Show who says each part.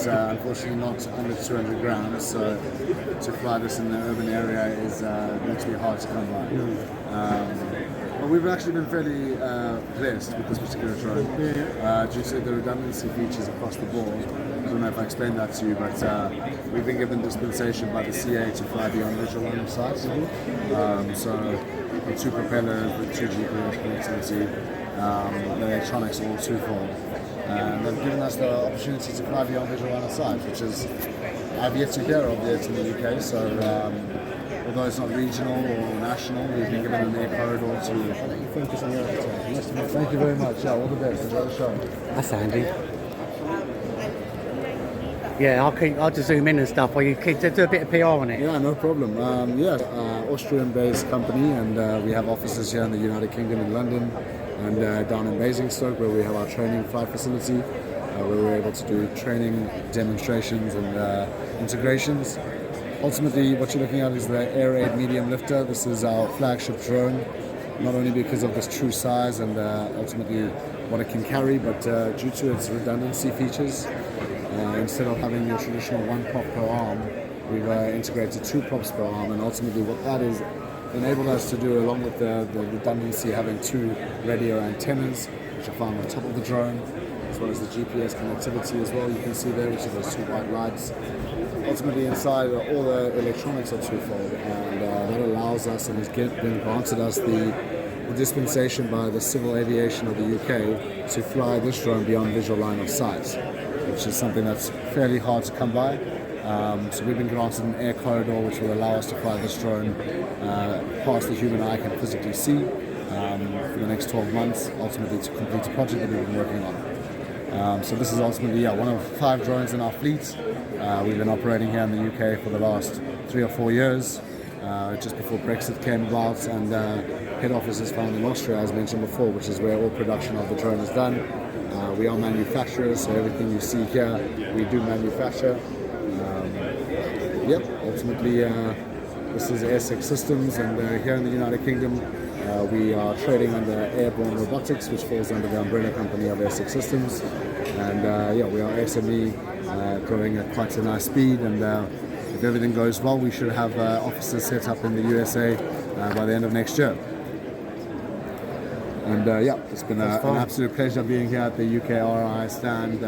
Speaker 1: unfortunately not under 200 grams, so to fly this in the urban area is going to be hard to come by. But we've actually been fairly blessed with this particular drone due to the redundancy features across the board. I don't know if I explained that to you, but we've been given dispensation by the CA to fly beyond visual line of sight. So the 2 propellers, the 2 GPS connectivity, the electronics all twofold. And they've given us the opportunity to fly beyond visual line of sight, which is I've yet to hear of yet in the UK. So although it's not regional or national, we've been given an air corridor to focus on the architect. Thank you very much. Yeah, all the best. Enjoy the show.
Speaker 2: That's handy. Yeah, I'll just zoom in and stuff while you do a bit of PR on it.
Speaker 1: Yeah, no problem. Austrian-based company, and we have offices here in the United Kingdom in London and down in Basingstoke, where we have our training flight facility, where we're able to do training demonstrations and integrations. Ultimately, what you're looking at is the AIR6 medium lifter. This is our flagship drone, not only because of its true size and ultimately what it can carry, but due to its redundancy features. Instead of having your traditional 1 prop per arm, we've integrated 2 props per arm, and ultimately what that is enabled us to do, along with the redundancy, having 2 radio antennas, which are found on top of the drone, as well as the GPS connectivity as well. You can see there, which are those 2 white lights. Ultimately inside, all the electronics are twofold, and that allows us and has been granted us the dispensation by the Civil Aviation of the UK to fly this drone beyond visual line of sight, which is something that's fairly hard to come by. So we've been granted an air corridor which will allow us to fly this drone past the human eye can physically see for the next 12 months, ultimately to complete a project that we've been working on. So this is ultimately one of 5 drones in our fleet. We've been operating here in the UK for the last 3 or 4 years, just before Brexit came about, and head office is found in Austria, as mentioned before, which is where all production of the drone is done. We are manufacturers, so everything you see here, we do manufacture. Ultimately, this is AIR6 Systems, and here in the United Kingdom, we are trading under Airborne Robotics, which falls under the umbrella company of AIR6 Systems. And we are SME, growing at quite a nice speed, and if everything goes well, we should have offices set up in the USA by the end of next year. And it's been an absolute pleasure being here at the UK RI stand.